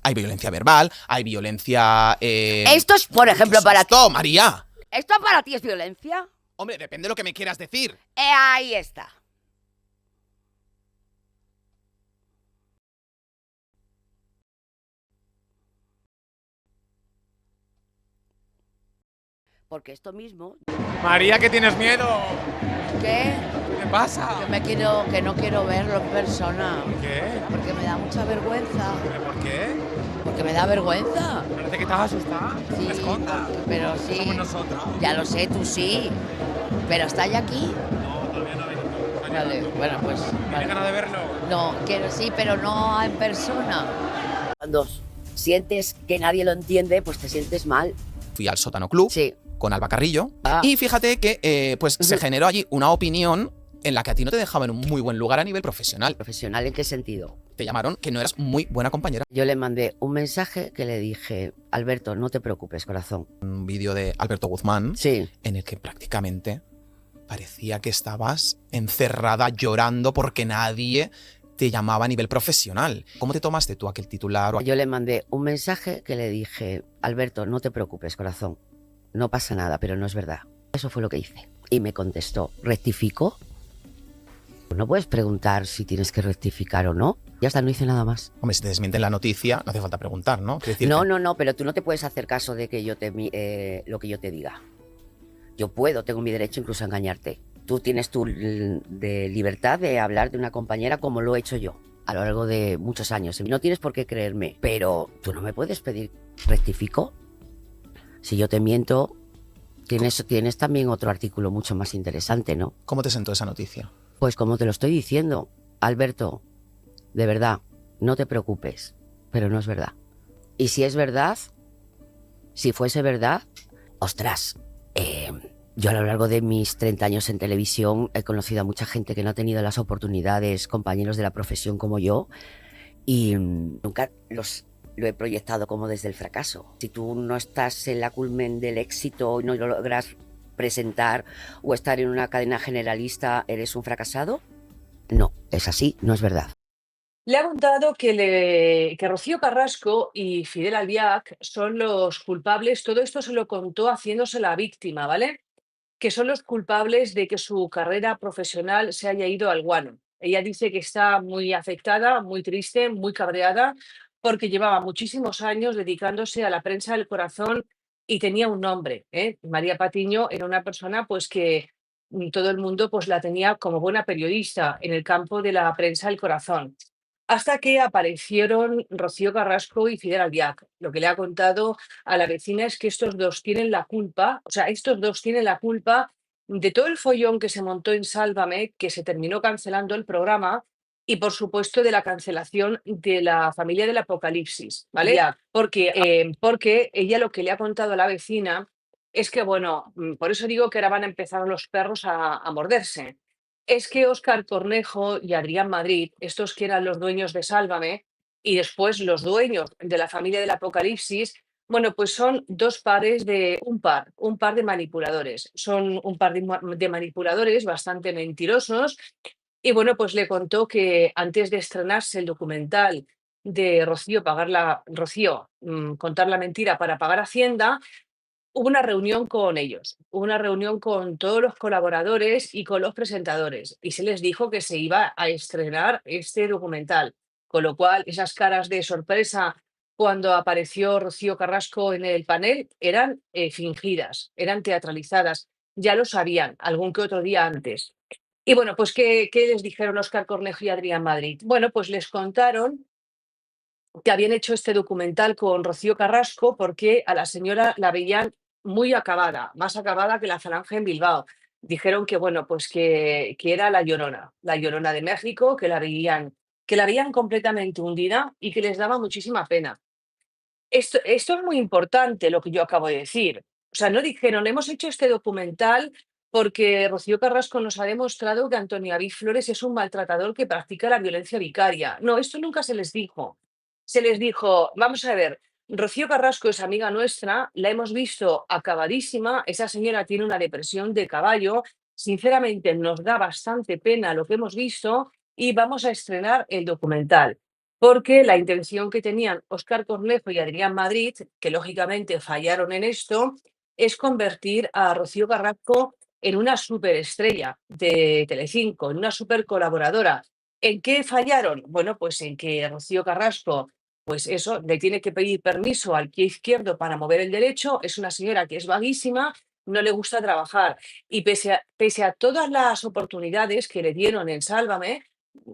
Hay violencia verbal, hay violencia... Esto es, por ejemplo, para ti. María! ¿Esto para ti es violencia? Hombre, depende de lo que me quieras decir. Ahí está. Porque esto mismo... María, que tienes miedo. ¿Qué? ¿Qué pasa? Que no quiero verlo en persona. ¿Por qué? Porque me da mucha vergüenza. ¿Pero por qué? Porque me da vergüenza. Parece que estás asustada. Sí, No escondas. pero sí. Somos nosotros. Ya lo sé, tú sí. Pero está ya aquí. No, todavía no ha venido. Vale, bueno, pues... ¿Tienes Vale. ganas de verlo? No, quiero sí, pero no en persona. Cuando sientes que nadie lo entiende, pues te sientes mal. Fui al Sótano Club Sí. con Alba Carrillo Ah. y fíjate que pues se generó allí una opinión en la que a ti no te dejaba en un muy buen lugar a nivel profesional. ¿Profesional en qué sentido? Te llamaron que no eras muy buena compañera. Yo le mandé un mensaje que le dije, Alberto, no te preocupes, corazón. Un vídeo de Alberto Guzmán Sí. en el que prácticamente parecía que estabas encerrada llorando porque nadie te llamaba a nivel profesional. ¿Cómo te tomaste tú aquel titular? Yo le mandé un mensaje que le dije, Alberto, no te preocupes, corazón. No pasa nada, pero no es verdad. Eso fue lo que hice. Y me contestó, ¿rectifico? No puedes preguntar si tienes que rectificar o no. Ya está, no hice nada más. Hombre, si te desmienten la noticia, no hace falta preguntar, ¿no? Quiero decirte- No, pero tú no te puedes hacer caso de que lo que yo te diga. Yo tengo mi derecho incluso a engañarte. Tú tienes tu de libertad de hablar de una compañera como lo he hecho yo a lo largo de muchos años. No tienes por qué creerme, pero tú no me puedes pedir rectifico. Si yo te miento, tienes también otro artículo mucho más interesante, ¿no? ¿Cómo te sentó esa noticia? Pues como te lo estoy diciendo, Alberto, de verdad, no te preocupes, pero no es verdad. Y si es verdad, si fuese verdad, ostras, yo a lo largo de mis 30 años en televisión he conocido a mucha gente que no ha tenido las oportunidades, compañeros de la profesión como yo, y nunca lo he proyectado como desde el fracaso. Si tú no estás en la culmen del éxito y no lo logras presentar o estar en una cadena generalista, ¿eres un fracasado? No, es así, no es verdad. Le ha contado que Rocío Carrasco y Fidel Albiac son los culpables. Todo esto se lo contó haciéndose la víctima, ¿vale? Que son los culpables de que su carrera profesional se haya ido al guano. Ella dice que está muy afectada, muy triste, muy cabreada, porque llevaba muchísimos años dedicándose a la prensa del corazón y tenía un nombre, ¿eh? María Patiño era una persona pues que todo el mundo pues la tenía como buena periodista en el campo de la prensa del corazón. Hasta que aparecieron Rocío Carrasco y Fidel Albiac. Lo que le ha contado a la vecina es que estos dos tienen la culpa, o sea, estos dos tienen la culpa de todo el follón que se montó en Sálvame, que se terminó cancelando el programa, y por supuesto de la cancelación de la familia del Apocalipsis, ¿vale? Ya, porque ella lo que le ha contado a la vecina es que, bueno, por eso digo que ahora van a empezar los perros a morderse. Es que Óscar Cornejo y Adrián Madrid, estos que eran los dueños de Sálvame y después los dueños de la familia del Apocalipsis, bueno, pues son un par de manipuladores. Son un par de manipuladores bastante mentirosos. Y bueno, pues le contó que antes de estrenarse el documental de Rocío, contar la mentira para pagar Hacienda, hubo una reunión con ellos, hubo una reunión con todos los colaboradores y con los presentadores, y se les dijo que se iba a estrenar este documental, con lo cual esas caras de sorpresa cuando apareció Rocío Carrasco en el panel eran fingidas, eran teatralizadas, ya lo sabían algún que otro día antes. Y bueno, pues ¿qué les dijeron Óscar Cornejo y Adrián Madrid? Bueno, pues les contaron que habían hecho este documental con Rocío Carrasco porque a la señora la veían muy acabada, más acabada que la Falange en Bilbao. Dijeron que, bueno, pues que era la Llorona de México, que la veían completamente hundida y que les daba muchísima pena. Esto es muy importante lo que yo acabo de decir. O sea, no dijeron, hemos hecho este documental porque Rocío Carrasco nos ha demostrado que Antonio David Flores es un maltratador que practica la violencia vicaria. No, esto nunca se les dijo. Se les dijo, vamos a ver, Rocío Carrasco es amiga nuestra, la hemos visto acabadísima, esa señora tiene una depresión de caballo, sinceramente nos da bastante pena lo que hemos visto y vamos a estrenar el documental. porque la intención que tenían Óscar Cornejo y Adrián Madrid, que lógicamente fallaron en esto, es convertir a Rocío Carrasco en una superestrella de Telecinco, en una super colaboradora. ¿En qué fallaron? Bueno, pues en que Rocío Carrasco, pues eso, le tiene que pedir permiso al pie izquierdo para mover el derecho, es una señora que es vaguísima, no le gusta trabajar y pese a todas las oportunidades que le dieron en Sálvame,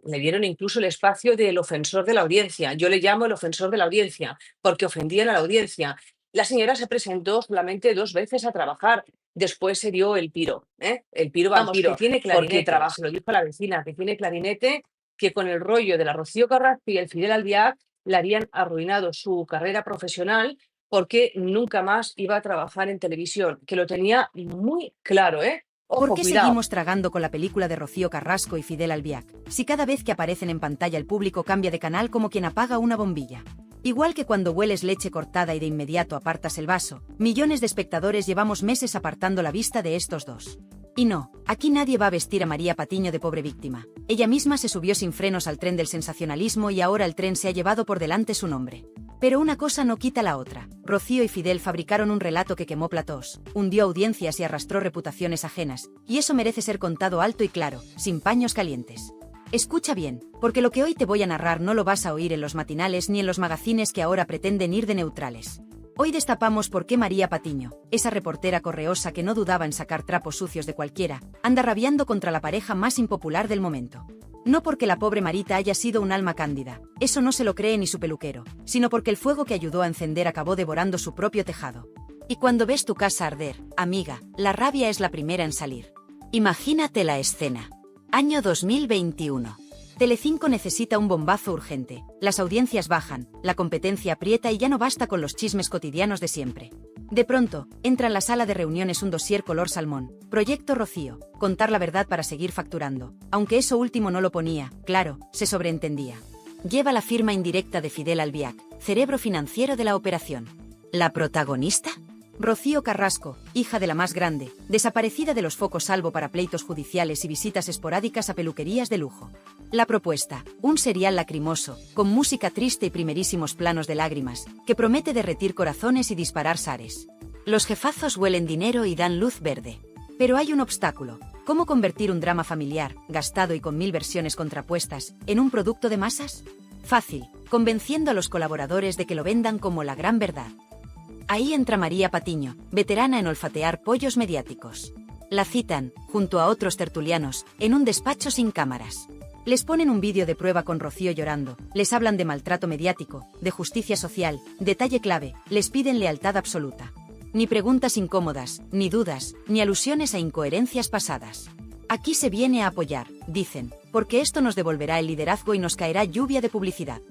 le dieron incluso el espacio del ofensor de la audiencia. Yo le llamo el ofensor de la audiencia, porque ofendían a la audiencia. La señora se presentó solamente 2 veces a trabajar. Después se dio el piro, ¿eh? El piro vampiro, que tiene clarinete, porque trabaja, lo dijo la vecina, que tiene clarinete, que con el rollo de la Rocío Carrasco y el Fidel Albiac le habían arruinado su carrera profesional porque nunca más iba a trabajar en televisión, que lo tenía muy claro, ¿eh? ¿Por Ojo, qué cuidado. seguimos tragando con la película de Rocío Carrasco y Fidel Albiac, si cada vez que aparecen en pantalla el público cambia de canal como quien apaga una bombilla? Igual que cuando hueles leche cortada y de inmediato apartas el vaso, millones de espectadores llevamos meses apartando la vista de estos dos. Y no, aquí nadie va a vestir a María Patiño de pobre víctima. Ella misma se subió sin frenos al tren del sensacionalismo y ahora el tren se ha llevado por delante su nombre. Pero una cosa no quita la otra. Rocío y Fidel fabricaron un relato que quemó platós, hundió audiencias y arrastró reputaciones ajenas, y eso merece ser contado alto y claro, sin paños calientes. Escucha bien, porque lo que hoy te voy a narrar no lo vas a oír en los matinales ni en los magazines que ahora pretenden ir de neutrales. Hoy destapamos por qué María Patiño, esa reportera correosa que no dudaba en sacar trapos sucios de cualquiera, anda rabiando contra la pareja más impopular del momento. No porque la pobre Marita haya sido un alma cándida, eso no se lo cree ni su peluquero, sino porque el fuego que ayudó a encender acabó devorando su propio tejado. Y cuando ves tu casa arder, amiga, la rabia es la primera en salir. Imagínate la escena. Año 2021. Telecinco necesita un bombazo urgente, las audiencias bajan, la competencia aprieta y ya no basta con los chismes cotidianos de siempre. De pronto, entra en la sala de reuniones un dossier color salmón, Proyecto Rocío, contar la verdad para seguir facturando, aunque eso último no lo ponía, claro, se sobreentendía. Lleva la firma indirecta de Fidel Albiac, cerebro financiero de la operación. ¿La protagonista? Rocío Carrasco, hija de la más grande, desaparecida de los focos salvo para pleitos judiciales y visitas esporádicas a peluquerías de lujo. La propuesta, un serial lacrimoso, con música triste y primerísimos planos de lágrimas, que promete derretir corazones y disparar sares. Los jefazos huelen dinero y dan luz verde. Pero hay un obstáculo. ¿Cómo convertir un drama familiar, gastado y con 1000 versiones contrapuestas, en un producto de masas? Fácil, convenciendo a los colaboradores de que lo vendan como la gran verdad. Ahí entra María Patiño, veterana en olfatear pollos mediáticos. La citan, junto a otros tertulianos, en un despacho sin cámaras. Les ponen un vídeo de prueba con Rocío llorando, les hablan de maltrato mediático, de justicia social, detalle clave, les piden lealtad absoluta. Ni preguntas incómodas, ni dudas, ni alusiones a incoherencias pasadas. Aquí se viene a apoyar, dicen, porque esto nos devolverá el liderazgo y nos caerá lluvia de publicidad.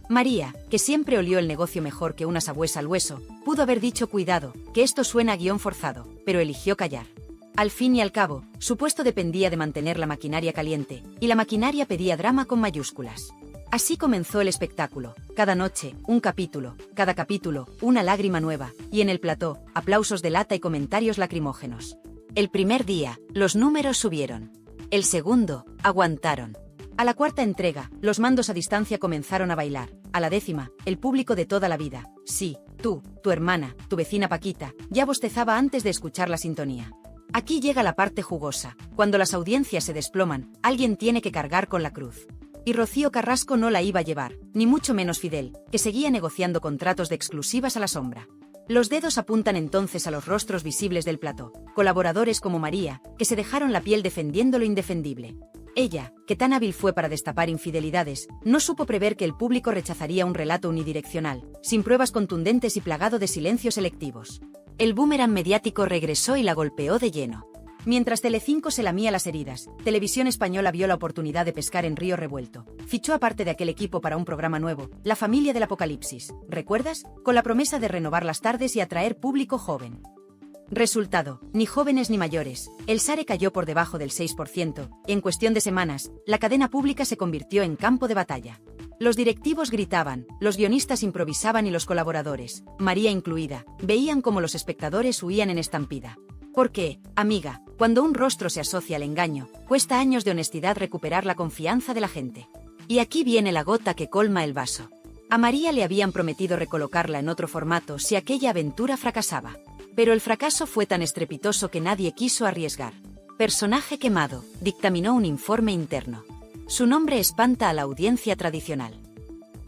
María, que siempre olió el negocio mejor que una sabuesa al hueso, pudo haber dicho cuidado, que esto suena a guión forzado, pero eligió callar. Al fin y al cabo, su puesto dependía de mantener la maquinaria caliente, y la maquinaria pedía drama con mayúsculas. Así comenzó el espectáculo, cada noche, un capítulo, cada capítulo, una lágrima nueva, y en el plató, aplausos de lata y comentarios lacrimógenos. El primer día, los números subieron. El segundo, aguantaron. A la cuarta entrega, los mandos a distancia comenzaron a bailar. A la 10ª, el público de toda la vida, sí, tú, tu hermana, tu vecina Paquita, ya bostezaba antes de escuchar la sintonía. Aquí llega la parte jugosa. Cuando las audiencias se desploman, alguien tiene que cargar con la cruz. Y Rocío Carrasco no la iba a llevar, ni mucho menos Fidel, que seguía negociando contratos de exclusivas a la sombra. Los dedos apuntan entonces a los rostros visibles del plató, colaboradores como María, que se dejaron la piel defendiendo lo indefendible. Ella, que tan hábil fue para destapar infidelidades, no supo prever que el público rechazaría un relato unidireccional, sin pruebas contundentes y plagado de silencios selectivos. El boomerang mediático regresó y la golpeó de lleno. Mientras Telecinco se lamía las heridas, Televisión Española vio la oportunidad de pescar en río revuelto. Fichó aparte de aquel equipo para un programa nuevo, La Familia del Apocalipsis, ¿recuerdas? Con la promesa de renovar las tardes y atraer público joven. Resultado, ni jóvenes ni mayores, el SARE cayó por debajo del 6%, y en cuestión de semanas, la cadena pública se convirtió en campo de batalla. Los directivos gritaban, los guionistas improvisaban y los colaboradores, María incluida, veían cómo los espectadores huían en estampida. Porque, amiga, cuando un rostro se asocia al engaño, cuesta años de honestidad recuperar la confianza de la gente. Y aquí viene la gota que colma el vaso. A María le habían prometido recolocarla en otro formato si aquella aventura fracasaba. Pero el fracaso fue tan estrepitoso que nadie quiso arriesgar. Personaje quemado, dictaminó un informe interno. Su nombre espanta a la audiencia tradicional.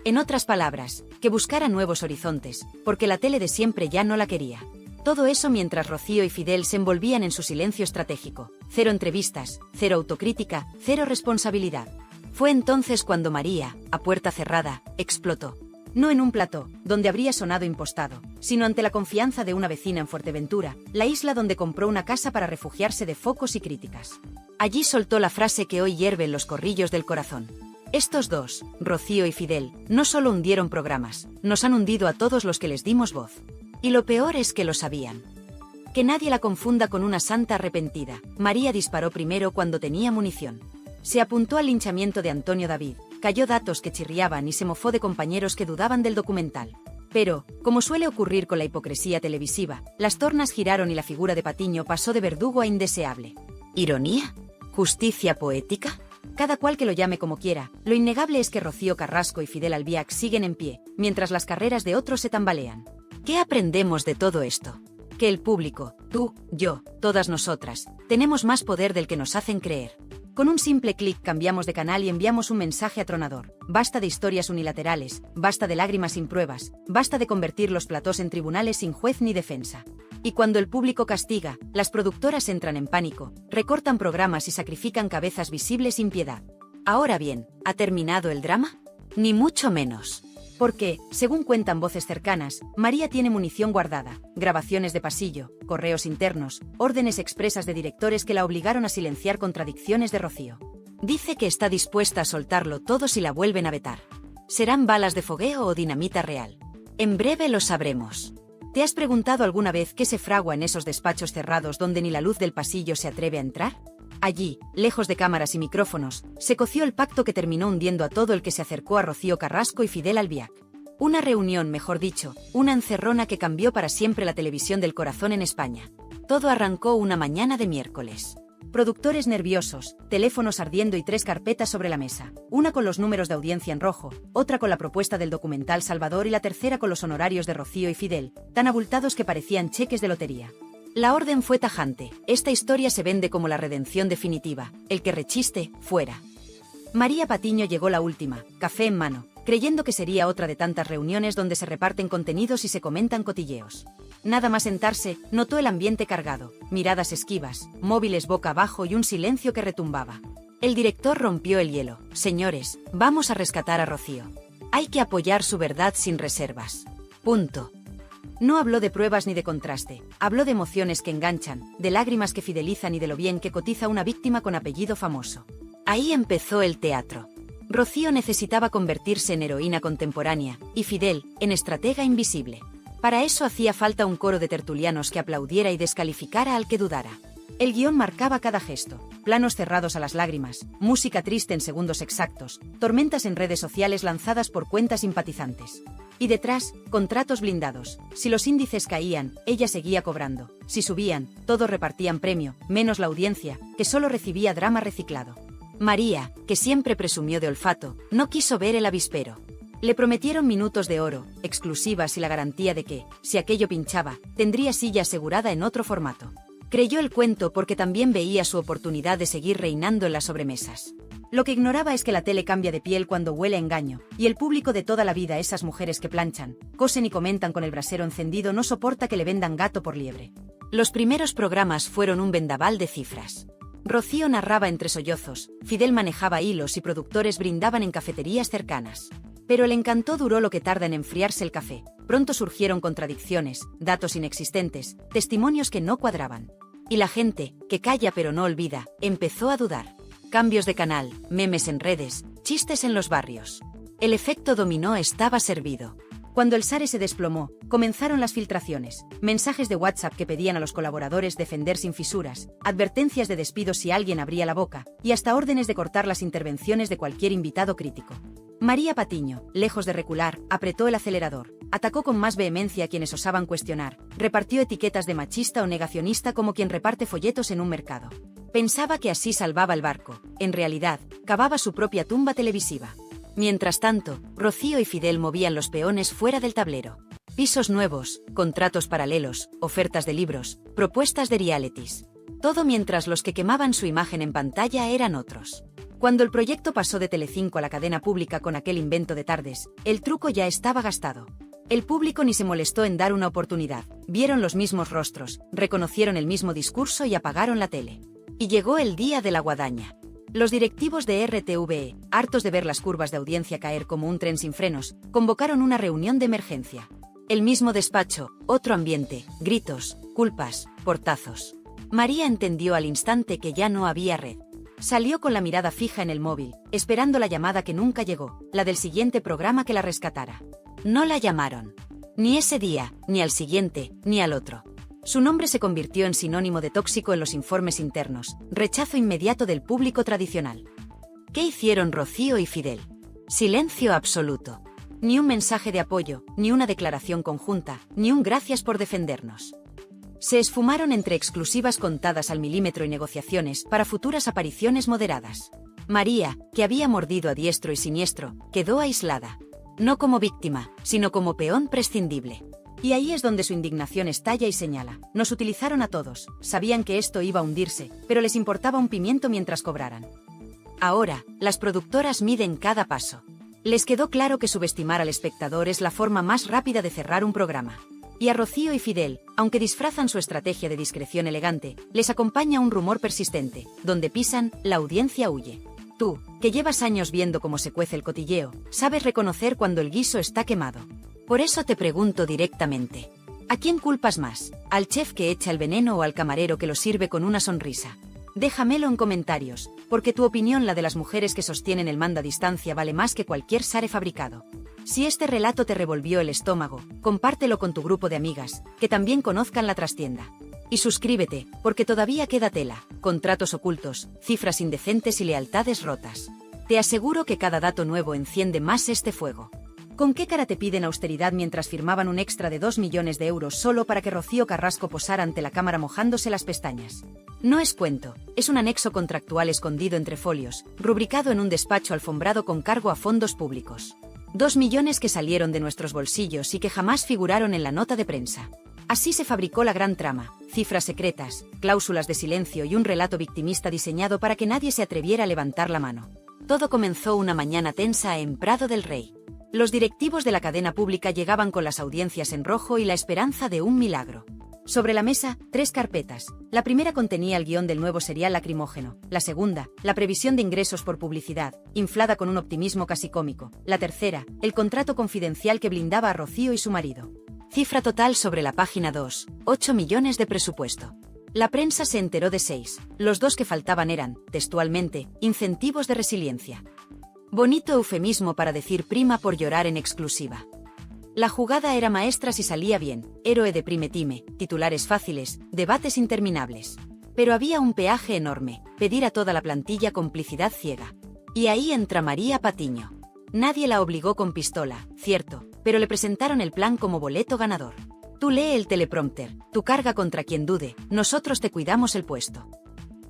En otras palabras, que buscara nuevos horizontes, porque la tele de siempre ya no la quería. Todo eso mientras Rocío y Fidel se envolvían en su silencio estratégico. Cero entrevistas, cero autocrítica, cero responsabilidad. Fue entonces cuando María, a puerta cerrada, explotó. No en un plató, donde habría sonado impostado, sino ante la confianza de una vecina en Fuerteventura, la isla donde compró una casa para refugiarse de focos y críticas. Allí soltó la frase que hoy hierve en los corrillos del corazón. Estos dos, Rocío y Fidel, no solo hundieron programas, nos han hundido a todos los que les dimos voz. Y lo peor es que lo sabían. Que nadie la confunda con una santa arrepentida. María disparó primero cuando tenía munición. Se apuntó al linchamiento de Antonio David, cayó datos que chirriaban y se mofó de compañeros que dudaban del documental. Pero, como suele ocurrir con la hipocresía televisiva, las tornas giraron y la figura de Patiño pasó de verdugo a indeseable. ¿Ironía? ¿Justicia poética? Cada cual que lo llame como quiera, lo innegable es que Rocío Carrasco y Fidel Albiac siguen en pie, mientras las carreras de otros se tambalean. ¿Qué aprendemos de todo esto? Que el público, tú, yo, todas nosotras, tenemos más poder del que nos hacen creer. Con un simple clic cambiamos de canal y enviamos un mensaje atronador. Basta de historias unilaterales, basta de lágrimas sin pruebas, basta de convertir los platós en tribunales sin juez ni defensa. Y cuando el público castiga, las productoras entran en pánico, recortan programas y sacrifican cabezas visibles sin piedad. Ahora bien, ¿ha terminado el drama? Ni mucho menos. Porque, según cuentan voces cercanas, María tiene munición guardada, grabaciones de pasillo, correos internos, órdenes expresas de directores que la obligaron a silenciar contradicciones de Rocío. Dice que está dispuesta a soltarlo todo si la vuelven a vetar. ¿Serán balas de fogueo o dinamita real? En breve lo sabremos. ¿Te has preguntado alguna vez qué se fragua en esos despachos cerrados donde ni la luz del pasillo se atreve a entrar? Allí, lejos de cámaras y micrófonos, se coció el pacto que terminó hundiendo a todo el que se acercó a Rocío Carrasco y Fidel Albiac. Una reunión, mejor dicho, una encerrona que cambió para siempre la televisión del corazón en España. Todo arrancó una mañana de miércoles. Productores nerviosos, teléfonos ardiendo y 3 carpetas sobre la mesa. Una con los números de audiencia en rojo, otra con la propuesta del documental Salvador y la tercera con los honorarios de Rocío y Fidel, tan abultados que parecían cheques de lotería. La orden fue tajante. Esta historia se vende como la redención definitiva. El que rechiste, fuera. María Patiño llegó la última, café en mano, creyendo que sería otra de tantas reuniones donde se reparten contenidos y se comentan cotilleos. Nada más sentarse, notó el ambiente cargado, miradas esquivas, móviles boca abajo y un silencio que retumbaba. El director rompió el hielo. Señores, vamos a rescatar a Rocío. Hay que apoyar su verdad sin reservas. Punto. No habló de pruebas ni de contraste, habló de emociones que enganchan, de lágrimas que fidelizan y de lo bien que cotiza una víctima con apellido famoso. Ahí empezó el teatro. Rocío necesitaba convertirse en heroína contemporánea, y Fidel, en estratega invisible. Para eso hacía falta un coro de tertulianos que aplaudiera y descalificara al que dudara. El guión marcaba cada gesto, planos cerrados a las lágrimas, música triste en segundos exactos, tormentas en redes sociales lanzadas por cuentas simpatizantes. Y detrás, contratos blindados. Si los índices caían, ella seguía cobrando. Si subían, todos repartían premio, menos la audiencia, que solo recibía drama reciclado. María, que siempre presumió de olfato, no quiso ver el avispero. Le prometieron minutos de oro, exclusivas y la garantía de que, si aquello pinchaba, tendría silla asegurada en otro formato. Creyó el cuento porque también veía su oportunidad de seguir reinando en las sobremesas. Lo que ignoraba es que la tele cambia de piel cuando huele a engaño, y el público de toda la vida, esas mujeres que planchan, cosen y comentan con el brasero encendido, no soporta que le vendan gato por liebre. Los primeros programas fueron un vendaval de cifras. Rocío narraba entre sollozos, Fidel manejaba hilos y productores brindaban en cafeterías cercanas. Pero el encanto duró lo que tarda en enfriarse el café. Pronto surgieron contradicciones, datos inexistentes, testimonios que no cuadraban. Y la gente, que calla pero no olvida, empezó a dudar. Cambios de canal, memes en redes, chistes en los barrios. El efecto dominó estaba servido. Cuando el SARE se desplomó, comenzaron las filtraciones, mensajes de WhatsApp que pedían a los colaboradores defender sin fisuras, advertencias de despido si alguien abría la boca, y hasta órdenes de cortar las intervenciones de cualquier invitado crítico. María Patiño, lejos de recular, apretó el acelerador, atacó con más vehemencia a quienes osaban cuestionar, repartió etiquetas de machista o negacionista como quien reparte folletos en un mercado. Pensaba que así salvaba el barco, en realidad, cavaba su propia tumba televisiva. Mientras tanto, Rocío y Fidel movían los peones fuera del tablero. Pisos nuevos, contratos paralelos, ofertas de libros, propuestas de realities. Todo mientras los que quemaban su imagen en pantalla eran otros. Cuando el proyecto pasó de Telecinco a la cadena pública con aquel invento de tardes, el truco ya estaba gastado. El público ni se molestó en dar una oportunidad, vieron los mismos rostros, reconocieron el mismo discurso y apagaron la tele. Y llegó el día de la guadaña. Los directivos de RTVE, hartos de ver las curvas de audiencia caer como un tren sin frenos, convocaron una reunión de emergencia. El mismo despacho, otro ambiente, gritos, culpas, portazos. María entendió al instante que ya no había red. Salió con la mirada fija en el móvil, esperando la llamada que nunca llegó, la del siguiente programa que la rescatara. No la llamaron. Ni ese día, ni al siguiente, ni al otro. Su nombre se convirtió en sinónimo de tóxico en los informes internos, rechazo inmediato del público tradicional. ¿Qué hicieron Rocío y Fidel? Silencio absoluto. Ni un mensaje de apoyo, ni una declaración conjunta, ni un gracias por defendernos. Se esfumaron entre exclusivas contadas al milímetro y negociaciones para futuras apariciones moderadas. María, que había mordido a diestro y siniestro, quedó aislada. No como víctima, sino como peón prescindible. Y ahí es donde su indignación estalla y señala. Nos utilizaron a todos, sabían que esto iba a hundirse, pero les importaba un pimiento mientras cobraran. Ahora, las productoras miden cada paso. Les quedó claro que subestimar al espectador es la forma más rápida de cerrar un programa. Y a Rocío y Fidel, aunque disfrazan su estrategia de discreción elegante, les acompaña un rumor persistente: donde pisan, la audiencia huye. Tú, que llevas años viendo cómo se cuece el cotilleo, sabes reconocer cuando el guiso está quemado. Por eso te pregunto directamente: ¿a quién culpas más? ¿Al chef que echa el veneno o al camarero que lo sirve con una sonrisa? Déjamelo en comentarios, porque tu opinión, la de las mujeres que sostienen el mando a distancia, vale más que cualquier sare fabricado. Si este relato te revolvió el estómago, compártelo con tu grupo de amigas, que también conozcan la trastienda. Y suscríbete, porque todavía queda tela, contratos ocultos, cifras indecentes y lealtades rotas. Te aseguro que cada dato nuevo enciende más este fuego. ¿Con qué cara te piden austeridad mientras firmaban un extra de 2 millones de euros solo para que Rocío Carrasco posara ante la cámara mojándose las pestañas? No es cuento, es un anexo contractual escondido entre folios, rubricado en un despacho alfombrado con cargo a fondos públicos. 2 millones que salieron de nuestros bolsillos y que jamás figuraron en la nota de prensa. Así se fabricó la gran trama: cifras secretas, cláusulas de silencio y un relato victimista diseñado para que nadie se atreviera a levantar la mano. Todo comenzó una mañana tensa en Prado del Rey. Los directivos de la cadena pública llegaban con las audiencias en rojo y la esperanza de un milagro. Sobre la mesa, 3 carpetas. La primera contenía el guión del nuevo serial Lacrimógeno. La segunda, la previsión de ingresos por publicidad, inflada con un optimismo casi cómico. La tercera, el contrato confidencial que blindaba a Rocío y su marido. Cifra total sobre la página 2, 8 millones de presupuesto. La prensa se enteró de 6. Los 2 que faltaban eran, textualmente, incentivos de resiliencia. Bonito eufemismo para decir prima por llorar en exclusiva. La jugada era maestra si salía bien: héroe de prime time, titulares fáciles, debates interminables. Pero había un peaje enorme: pedir a toda la plantilla complicidad ciega. Y ahí entra María Patiño. Nadie la obligó con pistola, cierto, pero le presentaron el plan como boleto ganador. Tú lee el teleprompter, tú carga contra quien dude, nosotros te cuidamos el puesto.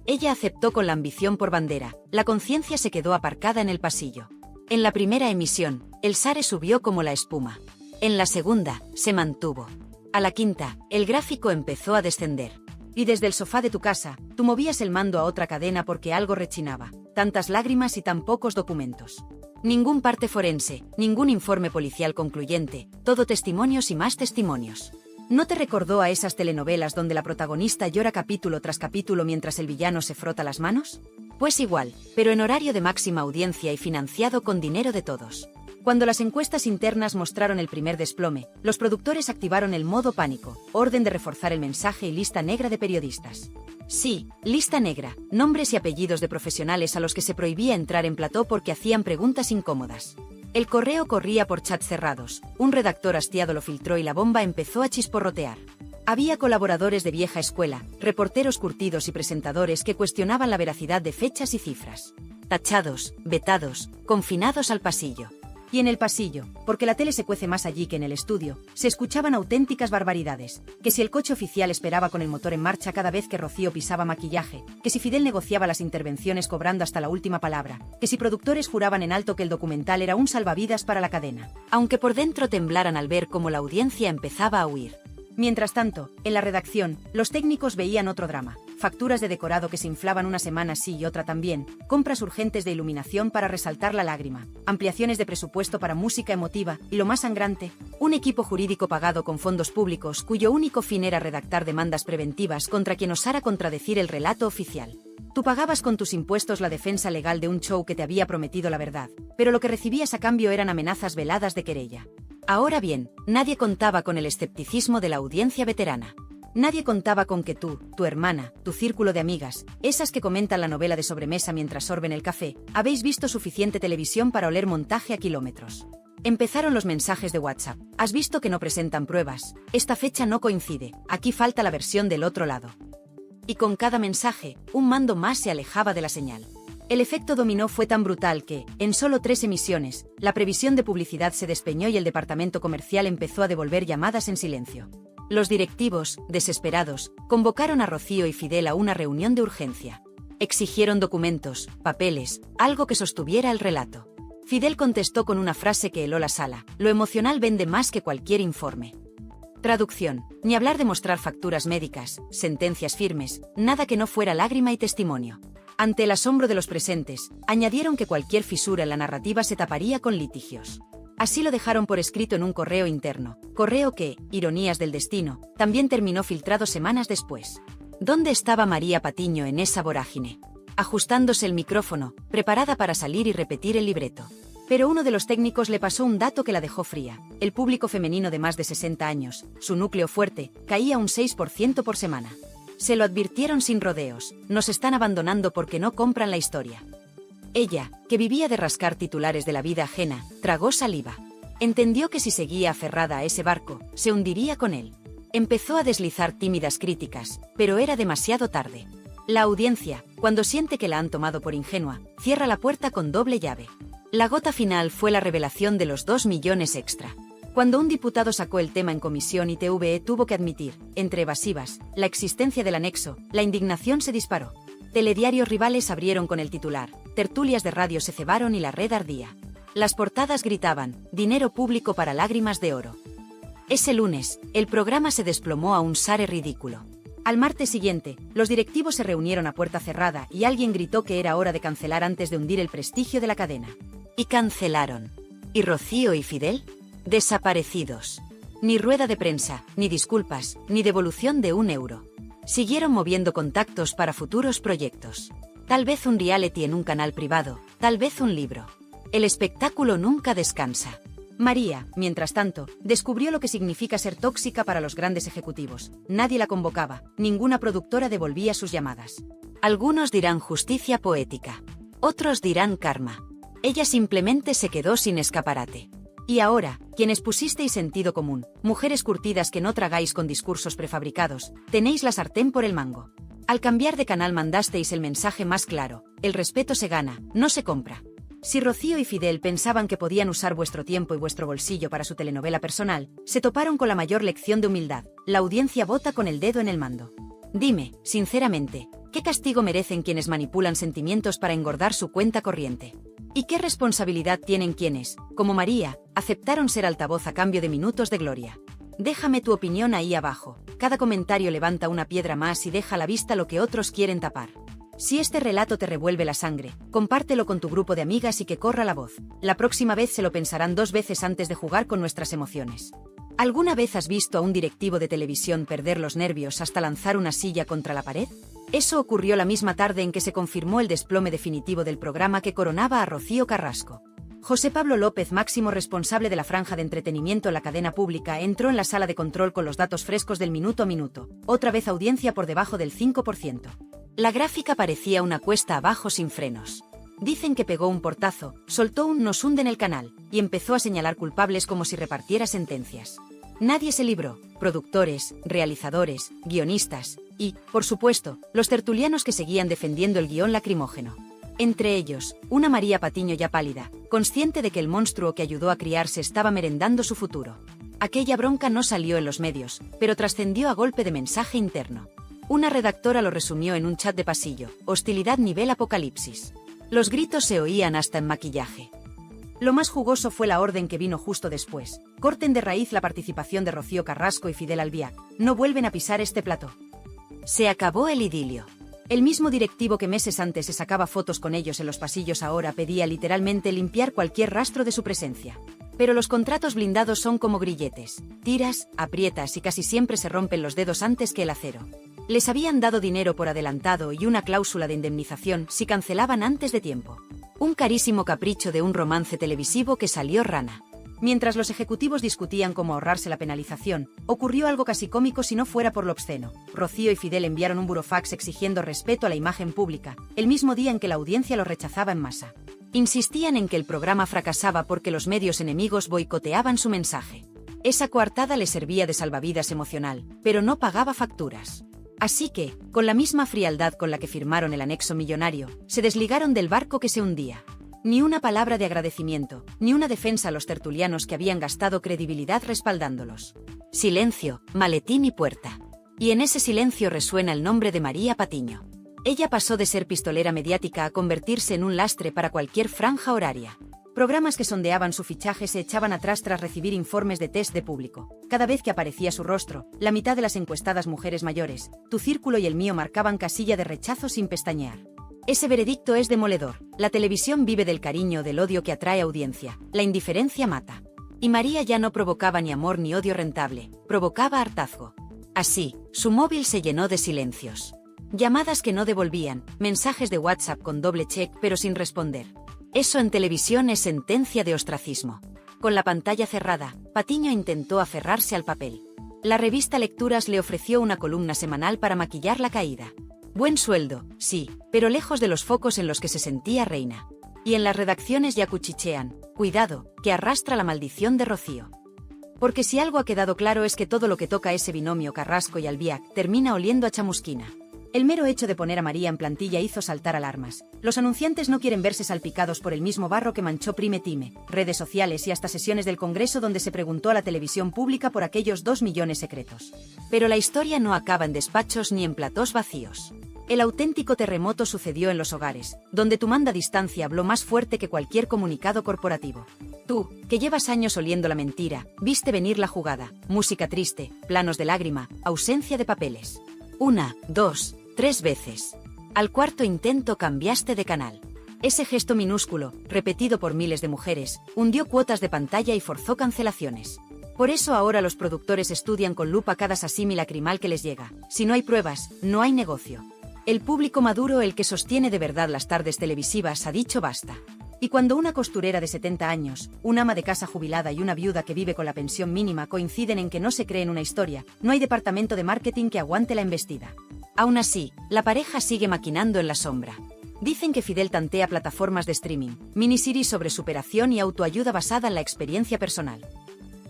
Ella aceptó con la ambición por bandera, la conciencia se quedó aparcada en el pasillo. En la primera emisión, el SARE subió como la espuma. En la segunda, se mantuvo. A la quinta, el gráfico empezó a descender. Y desde el sofá de tu casa, tú movías el mando a otra cadena porque algo rechinaba. Tantas lágrimas y tan pocos documentos. Ningún parte forense, ningún informe policial concluyente, todo testimonios y más testimonios. ¿No te recordó a esas telenovelas donde la protagonista llora capítulo tras capítulo mientras el villano se frota las manos? Pues igual, pero en horario de máxima audiencia y financiado con dinero de todos. Cuando las encuestas internas mostraron el primer desplome, los productores activaron el modo pánico, orden de reforzar el mensaje y lista negra de periodistas. Sí, lista negra, nombres y apellidos de profesionales a los que se prohibía entrar en plató porque hacían preguntas incómodas. El correo corría por chats cerrados, un redactor hastiado lo filtró y la bomba empezó a chisporrotear. Había colaboradores de vieja escuela, reporteros curtidos y presentadores que cuestionaban la veracidad de fechas y cifras. Tachados, vetados, confinados al pasillo. Y en el pasillo, porque la tele se cuece más allí que en el estudio, se escuchaban auténticas barbaridades. Que si el coche oficial esperaba con el motor en marcha cada vez que Rocío pisaba maquillaje, que si Fidel negociaba las intervenciones cobrando hasta la última palabra, que si productores juraban en alto que el documental era un salvavidas para la cadena. Aunque por dentro temblaran al ver cómo la audiencia empezaba a huir. Mientras tanto, en la redacción, los técnicos veían otro drama. Facturas de decorado que se inflaban una semana sí y otra también, compras urgentes de iluminación para resaltar la lágrima, ampliaciones de presupuesto para música emotiva y, lo más sangrante, un equipo jurídico pagado con fondos públicos cuyo único fin era redactar demandas preventivas contra quien osara contradecir el relato oficial. Tú pagabas con tus impuestos la defensa legal de un show que te había prometido la verdad, pero lo que recibías a cambio eran amenazas veladas de querella. Ahora bien, nadie contaba con el escepticismo de la audiencia veterana. Nadie contaba con que tú, tu hermana, tu círculo de amigas, esas que comentan la novela de sobremesa mientras sorben el café, habéis visto suficiente televisión para oler montaje a kilómetros. Empezaron los mensajes de WhatsApp. ¿Has visto que no presentan pruebas? Esta fecha no coincide, aquí falta la versión del otro lado. Y con cada mensaje, un mando más se alejaba de la señal. El efecto dominó fue tan brutal que, en solo 3 emisiones, la previsión de publicidad se despeñó y el departamento comercial empezó a devolver llamadas en silencio. Los directivos, desesperados, convocaron a Rocío y Fidel a una reunión de urgencia. Exigieron documentos, papeles, algo que sostuviera el relato. Fidel contestó con una frase que heló la sala: lo emocional vende más que cualquier informe. Traducción: ni hablar de mostrar facturas médicas, sentencias firmes, nada que no fuera lágrima y testimonio. Ante el asombro de los presentes, añadieron que cualquier fisura en la narrativa se taparía con litigios. Así lo dejaron por escrito en un correo interno, correo que, ironías del destino, también terminó filtrado semanas después. ¿Dónde estaba María Patiño en esa vorágine? Ajustándose el micrófono, preparada para salir y repetir el libreto. Pero uno de los técnicos le pasó un dato que la dejó fría. El público femenino de más de 60 años, su núcleo fuerte, caía un 6% por semana. Se lo advirtieron sin rodeos: nos están abandonando porque no compran la historia. Ella, que vivía de rascar titulares de la vida ajena, tragó saliva. Entendió que si seguía aferrada a ese barco, se hundiría con él. Empezó a deslizar tímidas críticas, pero era demasiado tarde. La audiencia, cuando siente que la han tomado por ingenua, cierra la puerta con doble llave. La gota final fue la revelación de los 2 millones extra. Cuando un diputado sacó el tema en comisión y TVE tuvo que admitir, entre evasivas, la existencia del anexo, la indignación se disparó. Telediarios rivales abrieron con el titular, tertulias de radio se cebaron y la red ardía. Las portadas gritaban: dinero público para lágrimas de oro. Ese lunes, el programa se desplomó a un sare ridículo. Al martes siguiente, los directivos se reunieron a puerta cerrada y alguien gritó que era hora de cancelar antes de hundir el prestigio de la cadena. Y cancelaron. ¿Y Rocío y Fidel? Desaparecidos. Ni rueda de prensa, ni disculpas, ni devolución de €1. Siguieron moviendo contactos para futuros proyectos. Tal vez un reality en un canal privado, tal vez un libro. El espectáculo nunca descansa. María, mientras tanto, descubrió lo que significa ser tóxica para los grandes ejecutivos. Nadie la convocaba, ninguna productora devolvía sus llamadas. Algunos dirán justicia poética. Otros dirán karma. Ella simplemente se quedó sin escaparate. Y ahora, quienes pusisteis sentido común, mujeres curtidas que no tragáis con discursos prefabricados, tenéis la sartén por el mango. Al cambiar de canal mandasteis el mensaje más claro: el respeto se gana, no se compra. Si Rocío y Fidel pensaban que podían usar vuestro tiempo y vuestro bolsillo para su telenovela personal, se toparon con la mayor lección de humildad: la audiencia vota con el dedo en el mando. Dime, sinceramente, ¿qué castigo merecen quienes manipulan sentimientos para engordar su cuenta corriente? ¿Y qué responsabilidad tienen quienes, como María, aceptaron ser altavoz a cambio de minutos de gloria? Déjame tu opinión ahí abajo. Cada comentario levanta una piedra más y deja a la vista lo que otros quieren tapar. Si este relato te revuelve la sangre, compártelo con tu grupo de amigas y que corra la voz. La próxima vez se lo pensarán 2 veces antes de jugar con nuestras emociones. ¿Alguna vez has visto a un directivo de televisión perder los nervios hasta lanzar una silla contra la pared? Eso ocurrió la misma tarde en que se confirmó el desplome definitivo del programa que coronaba a Rocío Carrasco. José Pablo López, máximo responsable de la franja de entretenimiento en la cadena pública, entró en la sala de control con los datos frescos del minuto a minuto. Otra vez audiencia por debajo del 5%. La gráfica parecía una cuesta abajo sin frenos. Dicen que pegó un portazo, soltó un "nos hunden el canal" y empezó a señalar culpables como si repartiera sentencias. Nadie se libró: productores, realizadores, guionistas y, por supuesto, los tertulianos que seguían defendiendo el guión lacrimógeno. Entre ellos, una María Patiño ya pálida, consciente de que el monstruo que ayudó a criarse estaba merendando su futuro. Aquella bronca no salió en los medios, pero trascendió a golpe de mensaje interno. Una redactora lo resumió en un chat de pasillo: hostilidad nivel apocalipsis. Los gritos se oían hasta en maquillaje. Lo más jugoso fue la orden que vino justo después: corten de raíz la participación de Rocío Carrasco y Fidel Albiac, no vuelven a pisar este plató. Se acabó el idilio. El mismo directivo que meses antes se sacaba fotos con ellos en los pasillos ahora pedía literalmente limpiar cualquier rastro de su presencia. Pero los contratos blindados son como grilletes: tiras, aprietas y casi siempre se rompen los dedos antes que el acero. Les habían dado dinero por adelantado y una cláusula de indemnización si cancelaban antes de tiempo. Un carísimo capricho de un romance televisivo que salió rana. Mientras los ejecutivos discutían cómo ahorrarse la penalización, ocurrió algo casi cómico si no fuera por lo obsceno. Rocío y Fidel enviaron un burofax exigiendo respeto a la imagen pública, el mismo día en que la audiencia lo rechazaba en masa. Insistían en que el programa fracasaba porque los medios enemigos boicoteaban su mensaje. Esa coartada le servía de salvavidas emocional, pero no pagaba facturas. Así que, con la misma frialdad con la que firmaron el anexo millonario, se desligaron del barco que se hundía. Ni una palabra de agradecimiento, ni una defensa a los tertulianos que habían gastado credibilidad respaldándolos. Silencio, maletín y puerta. Y en ese silencio resuena el nombre de María Patiño. Ella pasó de ser pistolera mediática a convertirse en un lastre para cualquier franja horaria. Programas que sondeaban su fichaje se echaban atrás tras recibir informes de test de público. Cada vez que aparecía su rostro, la mitad de las encuestadas mujeres mayores, tu círculo y el mío marcaban casilla de rechazo sin pestañear. Ese veredicto es demoledor. La televisión vive del cariño o del odio que atrae audiencia. La indiferencia mata. Y María ya no provocaba ni amor ni odio rentable, provocaba hartazgo. Así, su móvil se llenó de silencios. Llamadas que no devolvían, mensajes de WhatsApp con doble check pero sin responder. Eso en televisión es sentencia de ostracismo. Con la pantalla cerrada, Patiño intentó aferrarse al papel. La revista Lecturas le ofreció una columna semanal para maquillar la caída. Buen sueldo, sí, pero lejos de los focos en los que se sentía reina. Y en las redacciones ya cuchichean: cuidado, que arrastra la maldición de Rocío. Porque si algo ha quedado claro es que todo lo que toca ese binomio Carrasco y Albiac termina oliendo a chamusquina. El mero hecho de poner a María en plantilla hizo saltar alarmas. Los anunciantes no quieren verse salpicados por el mismo barro que manchó Prime Time, redes sociales y hasta sesiones del Congreso donde se preguntó a la televisión pública por aquellos 2 millones secretos. Pero la historia no acaba en despachos ni en platós vacíos. El auténtico terremoto sucedió en los hogares, donde tu manda a distancia habló más fuerte que cualquier comunicado corporativo. Tú, que llevas años oliendo la mentira, viste venir la jugada: música triste, planos de lágrima, ausencia de papeles. 1, 2, 3 veces. Al cuarto intento cambiaste de canal. Ese gesto minúsculo, repetido por miles de mujeres, hundió cuotas de pantalla y forzó cancelaciones. Por eso ahora los productores estudian con lupa cada sasimi lacrimal que les llega. Si no hay pruebas, no hay negocio. El público maduro, el que sostiene de verdad las tardes televisivas, ha dicho basta. Y cuando una costurera de 70 años, un ama de casa jubilada y una viuda que vive con la pensión mínima coinciden en que no se cree en una historia, no hay departamento de marketing que aguante la embestida. Aún así, la pareja sigue maquinando en la sombra. Dicen que Fidel tantea plataformas de streaming, miniseries sobre superación y autoayuda basada en la experiencia personal.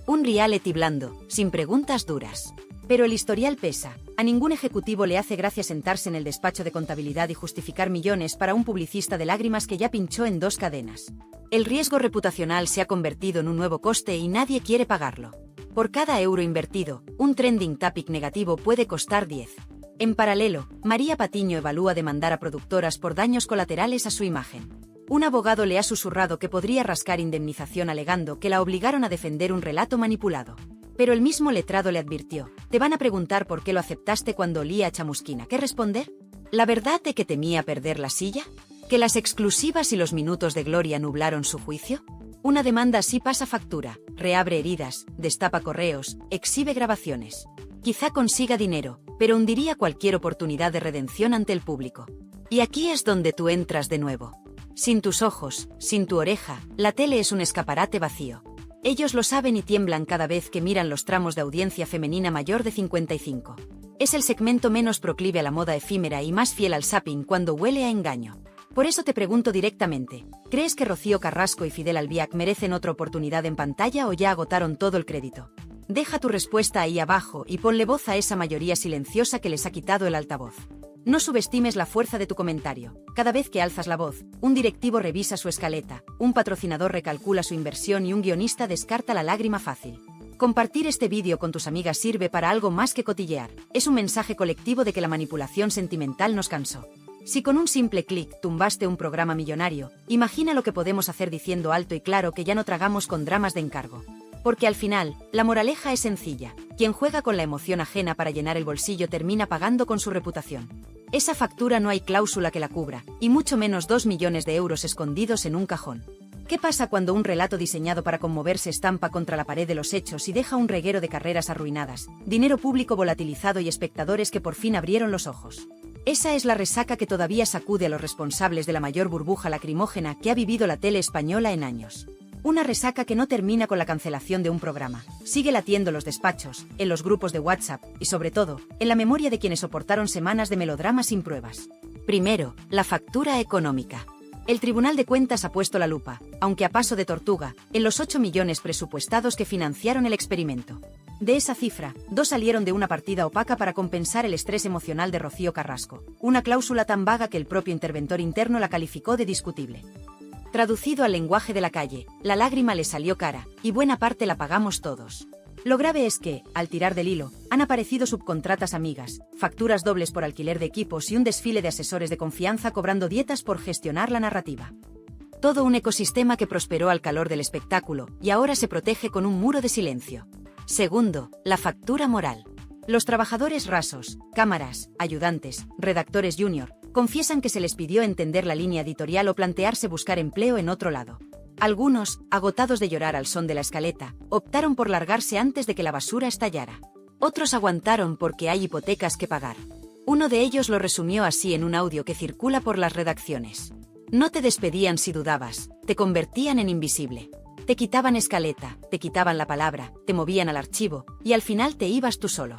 Un reality blando, sin preguntas duras. Pero el historial pesa. A ningún ejecutivo le hace gracia sentarse en el despacho de contabilidad y justificar millones para un publicista de lágrimas que ya pinchó en 2 cadenas. El riesgo reputacional se ha convertido en un nuevo coste y nadie quiere pagarlo. Por cada euro invertido, un trending topic negativo puede costar 10. En paralelo, María Patiño evalúa demandar a productoras por daños colaterales a su imagen. Un abogado le ha susurrado que podría rascar indemnización alegando que la obligaron a defender un relato manipulado. Pero el mismo letrado le advirtió: te van a preguntar por qué lo aceptaste cuando olía a chamusquina. ¿Qué responder? ¿La verdad de que temía perder la silla? ¿Que las exclusivas y los minutos de gloria nublaron su juicio? Una demanda así pasa factura, reabre heridas, destapa correos, exhibe grabaciones. Quizá consiga dinero, pero hundiría cualquier oportunidad de redención ante el público. Y aquí es donde tú entras de nuevo. Sin tus ojos, sin tu oreja, la tele es un escaparate vacío. Ellos lo saben y tiemblan cada vez que miran los tramos de audiencia femenina mayor de 55. Es el segmento menos proclive a la moda efímera y más fiel al zapping cuando huele a engaño. Por eso te pregunto directamente, ¿crees que Rocío Carrasco y Fidel Albiac merecen otra oportunidad en pantalla o ya agotaron todo el crédito? Deja tu respuesta ahí abajo y ponle voz a esa mayoría silenciosa que les ha quitado el altavoz. No subestimes la fuerza de tu comentario. Cada vez que alzas la voz, un directivo revisa su escaleta, un patrocinador recalcula su inversión y un guionista descarta la lágrima fácil. Compartir este vídeo con tus amigas sirve para algo más que cotillear. Es un mensaje colectivo de que la manipulación sentimental nos cansó. Si con un simple clic tumbaste un programa millonario, imagina lo que podemos hacer diciendo alto y claro que ya no tragamos con dramas de encargo. Porque al final, la moraleja es sencilla. Quien juega con la emoción ajena para llenar el bolsillo termina pagando con su reputación. Esa factura no hay cláusula que la cubra, y mucho menos 2 millones de euros escondidos en un cajón. ¿Qué pasa cuando un relato diseñado para conmover se estampa contra la pared de los hechos y deja un reguero de carreras arruinadas, dinero público volatilizado y espectadores que por fin abrieron los ojos? Esa es la resaca que todavía sacude a los responsables de la mayor burbuja lacrimógena que ha vivido la tele española en años. Una resaca que no termina con la cancelación de un programa. Sigue latiendo en los despachos, en los grupos de WhatsApp y, sobre todo, en la memoria de quienes soportaron semanas de melodrama sin pruebas. Primero, la factura económica. El Tribunal de Cuentas ha puesto la lupa, aunque a paso de tortuga, en los 8 millones presupuestados que financiaron el experimento. De esa cifra, 2 salieron de una partida opaca para compensar el estrés emocional de Rocío Carrasco, una cláusula tan vaga que el propio interventor interno la calificó de discutible. Traducido al lenguaje de la calle, la lágrima le salió cara, y buena parte la pagamos todos. Lo grave es que, al tirar del hilo, han aparecido subcontratas amigas, facturas dobles por alquiler de equipos y un desfile de asesores de confianza cobrando dietas por gestionar la narrativa. Todo un ecosistema que prosperó al calor del espectáculo, y ahora se protege con un muro de silencio. Segundo, la factura moral. Los trabajadores rasos, cámaras, ayudantes, redactores junior, confiesan que se les pidió entender la línea editorial o plantearse buscar empleo en otro lado. Algunos, agotados de llorar al son de la escaleta, optaron por largarse antes de que la basura estallara. Otros aguantaron porque hay hipotecas que pagar. Uno de ellos lo resumió así en un audio que circula por las redacciones. No te despedían si dudabas, te convertían en invisible. Te quitaban escaleta, te quitaban la palabra, te movían al archivo, y al final te ibas tú solo.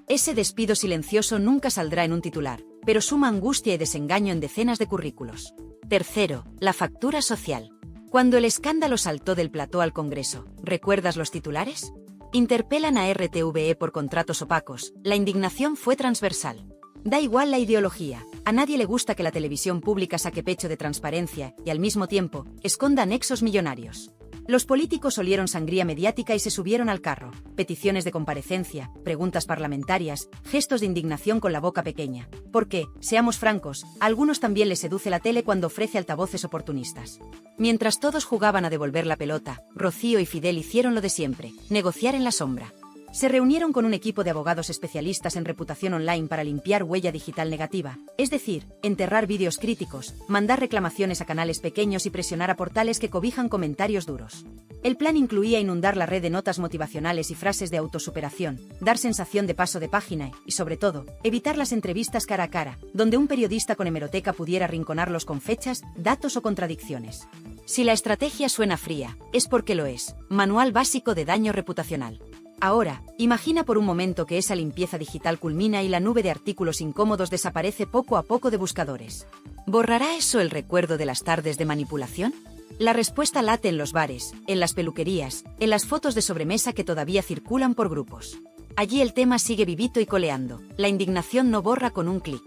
Ese despido silencioso nunca saldrá en un titular, pero suma angustia y desengaño en decenas de currículos. Tercero, la factura social. Cuando el escándalo saltó del plató al Congreso, ¿recuerdas los titulares? Interpelan a RTVE por contratos opacos, la indignación fue transversal. Da igual la ideología, a nadie le gusta que la televisión pública saque pecho de transparencia y, al mismo tiempo, esconda nexos millonarios. Los políticos olieron sangría mediática y se subieron al carro. Peticiones de comparecencia, preguntas parlamentarias, gestos de indignación con la boca pequeña. Porque, seamos francos, a algunos también les seduce la tele cuando ofrece altavoces oportunistas. Mientras todos jugaban a devolver la pelota, Rocío y Fidel hicieron lo de siempre, negociar en la sombra. Se reunieron con un equipo de abogados especialistas en reputación online para limpiar huella digital negativa, es decir, enterrar vídeos críticos, mandar reclamaciones a canales pequeños y presionar a portales que cobijan comentarios duros. El plan incluía inundar la red de notas motivacionales y frases de autosuperación, dar sensación de paso de página y, sobre todo, evitar las entrevistas cara a cara, donde un periodista con hemeroteca pudiera arrinconarlos con fechas, datos o contradicciones. Si la estrategia suena fría, es porque lo es. Manual básico de daño reputacional. Ahora, imagina por un momento que esa limpieza digital culmina y la nube de artículos incómodos desaparece poco a poco de buscadores. ¿Borrará eso el recuerdo de las tardes de manipulación? La respuesta late en los bares, en las peluquerías, en las fotos de sobremesa que todavía circulan por grupos. Allí el tema sigue vivito y coleando, la indignación no borra con un clic.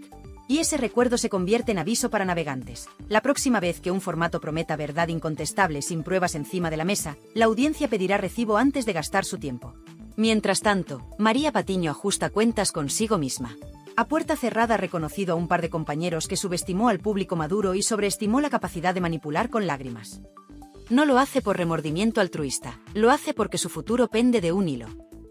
Y ese recuerdo se convierte en aviso para navegantes. La próxima vez que un formato prometa verdad incontestable sin pruebas encima de la mesa, la audiencia pedirá recibo antes de gastar su tiempo. Mientras tanto, María Patiño ajusta cuentas consigo misma. A puerta cerrada ha reconocido a un par de compañeros que subestimó al público maduro y sobreestimó la capacidad de manipular con lágrimas. No lo hace por remordimiento altruista, lo hace porque su futuro pende de un hilo.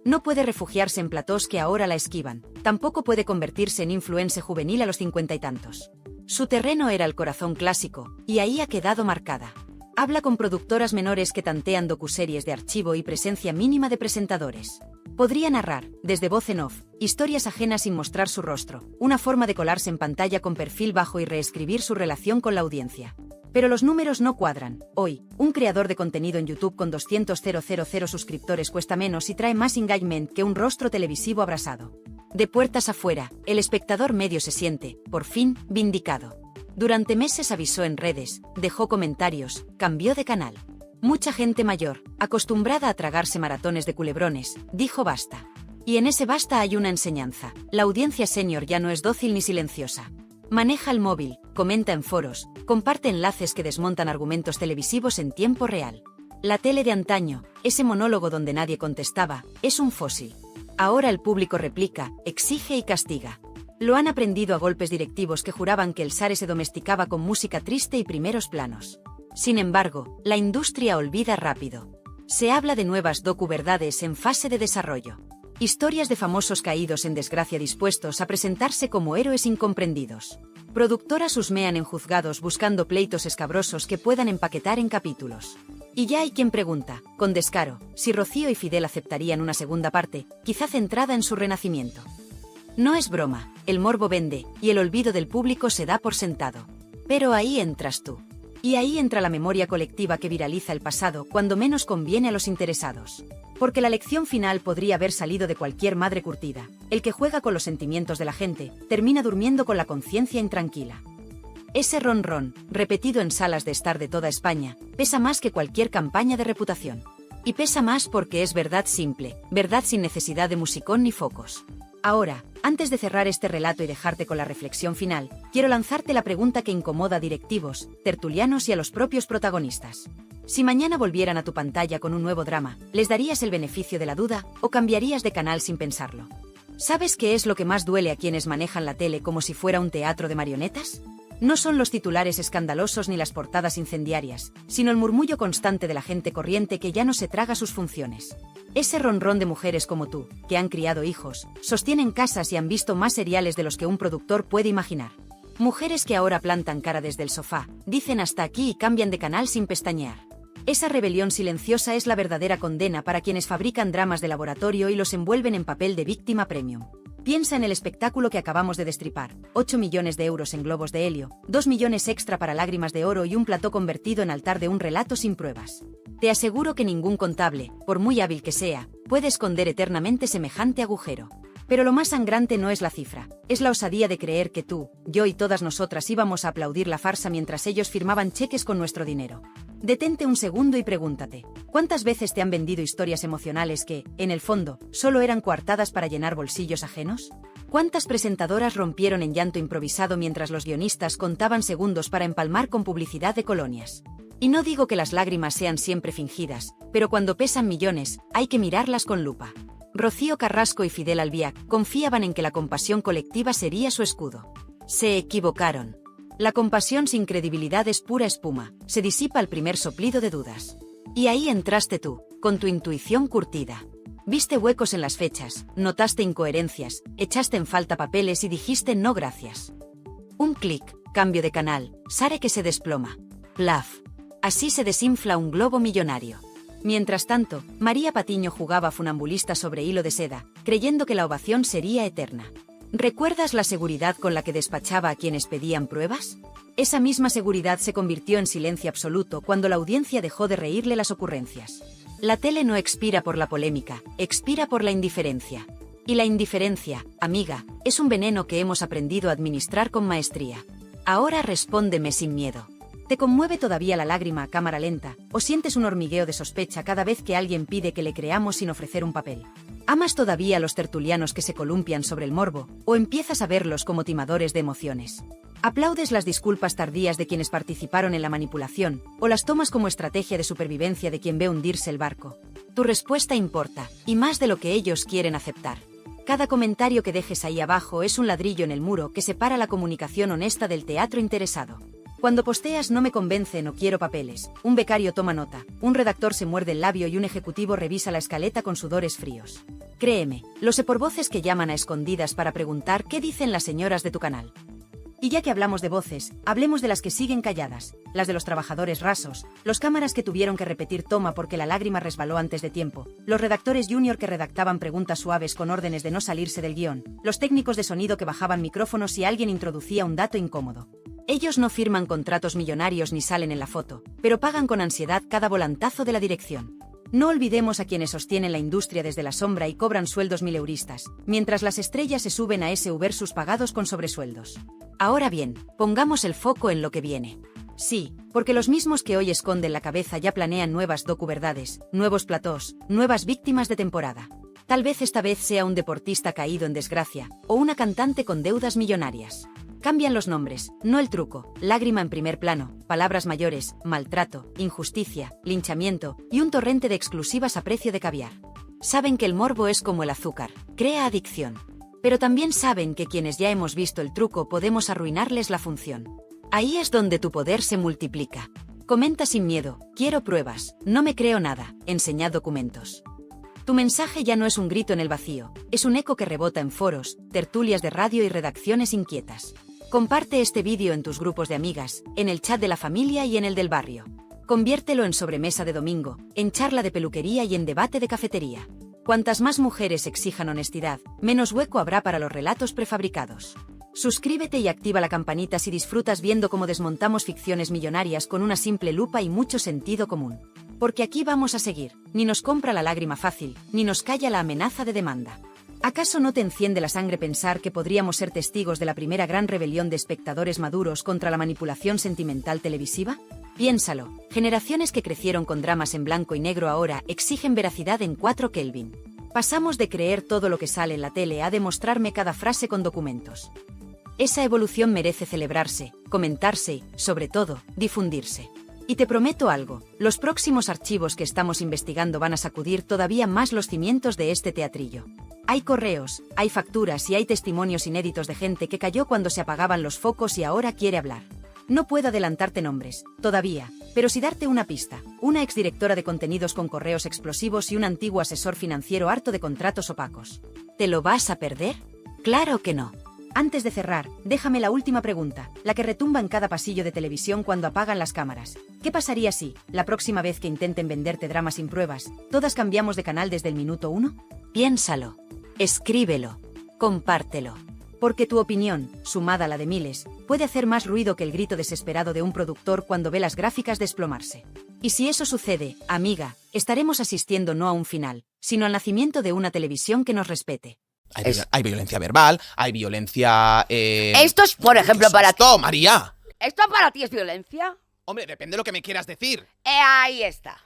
No puede refugiarse en platós que ahora la esquivan, tampoco puede convertirse en influencer juvenil a los 50 y tantos. Su terreno era el corazón clásico, y ahí ha quedado marcada. Habla con productoras menores que tantean docuseries de archivo y presencia mínima de presentadores. Podría narrar, desde voz en off, historias ajenas sin mostrar su rostro, una forma de colarse en pantalla con perfil bajo y reescribir su relación con la audiencia. Pero los números no cuadran. Hoy, un creador de contenido en YouTube con 200.000 suscriptores cuesta menos y trae más engagement que un rostro televisivo abrasado. De puertas afuera, el espectador medio se siente, por fin, vindicado. Durante meses avisó en redes, dejó comentarios, cambió de canal. Mucha gente mayor, acostumbrada a tragarse maratones de culebrones, dijo basta. Y en ese basta hay una enseñanza. La audiencia senior ya no es dócil ni silenciosa. Maneja el móvil, comenta en foros, comparte enlaces que desmontan argumentos televisivos en tiempo real. La tele de antaño, ese monólogo donde nadie contestaba, es un fósil. Ahora el público replica, exige y castiga. Lo han aprendido a golpes directivos que juraban que el SARE se domesticaba con música triste y primeros planos. Sin embargo, la industria olvida rápido. Se habla de nuevas docuverdades en fase de desarrollo. Historias de famosos caídos en desgracia dispuestos a presentarse como héroes incomprendidos. Productoras husmean en juzgados buscando pleitos escabrosos que puedan empaquetar en capítulos. Y ya hay quien pregunta, con descaro, si Rocío y Fidel aceptarían una segunda parte, quizá centrada en su renacimiento. No es broma, el morbo vende, y el olvido del público se da por sentado. Pero ahí entras tú. Y ahí entra la memoria colectiva que viraliza el pasado cuando menos conviene a los interesados. Porque la lección final podría haber salido de cualquier madre curtida. El que juega con los sentimientos de la gente, termina durmiendo con la conciencia intranquila. Ese ron, repetido en salas de estar de toda España, pesa más que cualquier campaña de reputación. Y pesa más porque es verdad simple, verdad sin necesidad de musicón ni focos. Ahora, antes de cerrar este relato y dejarte con la reflexión final, quiero lanzarte la pregunta que incomoda a directivos, tertulianos y a los propios protagonistas. Si mañana volvieran a tu pantalla con un nuevo drama, ¿les darías el beneficio de la duda o cambiarías de canal sin pensarlo? ¿Sabes qué es lo que más duele a quienes manejan la tele como si fuera un teatro de marionetas? No son los titulares escandalosos ni las portadas incendiarias, sino el murmullo constante de la gente corriente que ya no se traga sus funciones. Ese ronrón de mujeres como tú, que han criado hijos, sostienen casas y han visto más seriales de los que un productor puede imaginar. Mujeres que ahora plantan cara desde el sofá, dicen hasta aquí y cambian de canal sin pestañear. Esa rebelión silenciosa es la verdadera condena para quienes fabrican dramas de laboratorio y los envuelven en papel de víctima premium. Piensa en el espectáculo que acabamos de destripar, 8 millones de euros en globos de helio, 2 millones extra para lágrimas de oro y un plató convertido en altar de un relato sin pruebas. Te aseguro que ningún contable, por muy hábil que sea, puede esconder eternamente semejante agujero. Pero lo más sangrante no es la cifra, es la osadía de creer que tú, yo y todas nosotras íbamos a aplaudir la farsa mientras ellos firmaban cheques con nuestro dinero. Detente un segundo y pregúntate, ¿cuántas veces te han vendido historias emocionales que, en el fondo, solo eran coartadas para llenar bolsillos ajenos? ¿Cuántas presentadoras rompieron en llanto improvisado mientras los guionistas contaban segundos para empalmar con publicidad de colonias? Y no digo que las lágrimas sean siempre fingidas, pero cuando pesan millones, hay que mirarlas con lupa. Rocío Carrasco y Fidel Albiac confiaban en que la compasión colectiva sería su escudo. Se equivocaron. La compasión sin credibilidad es pura espuma, se disipa al primer soplido de dudas. Y ahí entraste tú, con tu intuición curtida. Viste huecos en las fechas, notaste incoherencias, echaste en falta papeles y dijiste no gracias. Un clic, cambio de canal, SARE que se desploma. Plaf. Así se desinfla un globo millonario. Mientras tanto, María Patiño jugaba funambulista sobre hilo de seda, creyendo que la ovación sería eterna. ¿Recuerdas la seguridad con la que despachaba a quienes pedían pruebas? Esa misma seguridad se convirtió en silencio absoluto cuando la audiencia dejó de reírle las ocurrencias. La tele no expira por la polémica, expira por la indiferencia. Y la indiferencia, amiga, es un veneno que hemos aprendido a administrar con maestría. Ahora respóndeme sin miedo. ¿Te conmueve todavía la lágrima a cámara lenta, o sientes un hormigueo de sospecha cada vez que alguien pide que le creamos sin ofrecer un papel? ¿Amas todavía a los tertulianos que se columpian sobre el morbo, o empiezas a verlos como timadores de emociones? ¿Aplaudes las disculpas tardías de quienes participaron en la manipulación, o las tomas como estrategia de supervivencia de quien ve hundirse el barco? Tu respuesta importa, y más de lo que ellos quieren aceptar. Cada comentario que dejes ahí abajo es un ladrillo en el muro que separa la comunicación honesta del teatro interesado. Cuando posteas no me convence, no quiero papeles, un becario toma nota, un redactor se muerde el labio y un ejecutivo revisa la escaleta con sudores fríos. Créeme, lo sé por voces que llaman a escondidas para preguntar qué dicen las señoras de tu canal. Y ya que hablamos de voces, hablemos de las que siguen calladas, las de los trabajadores rasos, los cámaras que tuvieron que repetir toma porque la lágrima resbaló antes de tiempo, los redactores junior que redactaban preguntas suaves con órdenes de no salirse del guión, los técnicos de sonido que bajaban micrófonos si alguien introducía un dato incómodo. Ellos no firman contratos millonarios ni salen en la foto, pero pagan con ansiedad cada volantazo de la dirección. No olvidemos a quienes sostienen la industria desde la sombra y cobran sueldos mileuristas, mientras las estrellas se suben a ese versus pagados con sobresueldos. Ahora bien, pongamos el foco en lo que viene. Sí, porque los mismos que hoy esconden la cabeza ya planean nuevas docuverdades, nuevos platós, nuevas víctimas de temporada. Tal vez esta vez sea un deportista caído en desgracia o una cantante con deudas millonarias. Cambian los nombres, no el truco. Lágrima en primer plano, palabras mayores, maltrato, injusticia, linchamiento y un torrente de exclusivas a precio de caviar. Saben que el morbo es como el azúcar, crea adicción. Pero también saben que quienes ya hemos visto el truco podemos arruinarles la función. Ahí es donde tu poder se multiplica. Comenta sin miedo, quiero pruebas, no me creo nada, enseñad documentos. Tu mensaje ya no es un grito en el vacío, es un eco que rebota en foros, tertulias de radio y redacciones inquietas. Comparte este vídeo en tus grupos de amigas, en el chat de la familia y en el del barrio. Conviértelo en sobremesa de domingo, en charla de peluquería y en debate de cafetería. Cuantas más mujeres exijan honestidad, menos hueco habrá para los relatos prefabricados. Suscríbete y activa la campanita si disfrutas viendo cómo desmontamos ficciones millonarias con una simple lupa y mucho sentido común. Porque aquí vamos a seguir, ni nos compra la lágrima fácil, ni nos calla la amenaza de demanda. ¿Acaso no te enciende la sangre pensar que podríamos ser testigos de la primera gran rebelión de espectadores maduros contra la manipulación sentimental televisiva? Piénsalo, generaciones que crecieron con dramas en blanco y negro ahora exigen veracidad en 4 Kelvin. Pasamos de creer todo lo que sale en la tele a demostrarme cada frase con documentos. Esa evolución merece celebrarse, comentarse y, sobre todo, difundirse. Y te prometo algo, los próximos archivos que estamos investigando van a sacudir todavía más los cimientos de este teatrillo. Hay correos, hay facturas y hay testimonios inéditos de gente que cayó cuando se apagaban los focos y ahora quiere hablar. No puedo adelantarte nombres, todavía, pero sí darte una pista. Una exdirectora de contenidos con correos explosivos y un antiguo asesor financiero harto de contratos opacos. ¿Te lo vas a perder? ¡Claro que no! Antes de cerrar, déjame la última pregunta, la que retumba en cada pasillo de televisión cuando apagan las cámaras. ¿Qué pasaría si, la próxima vez que intenten venderte dramas sin pruebas, todas cambiamos de canal desde el minuto 1? Piénsalo, escríbelo, compártelo. Porque tu opinión, sumada a la de miles, puede hacer más ruido que el grito desesperado de un productor cuando ve las gráficas desplomarse. Y si eso sucede, amiga, estaremos asistiendo no a un final, sino al nacimiento de una televisión que nos respete. Hay violencia verbal, hay violencia... Esto es, por ejemplo, ¿Qué es para ti. esto, María? ¿Esto para ti es violencia? Hombre, depende de lo que me quieras decir. Ahí está.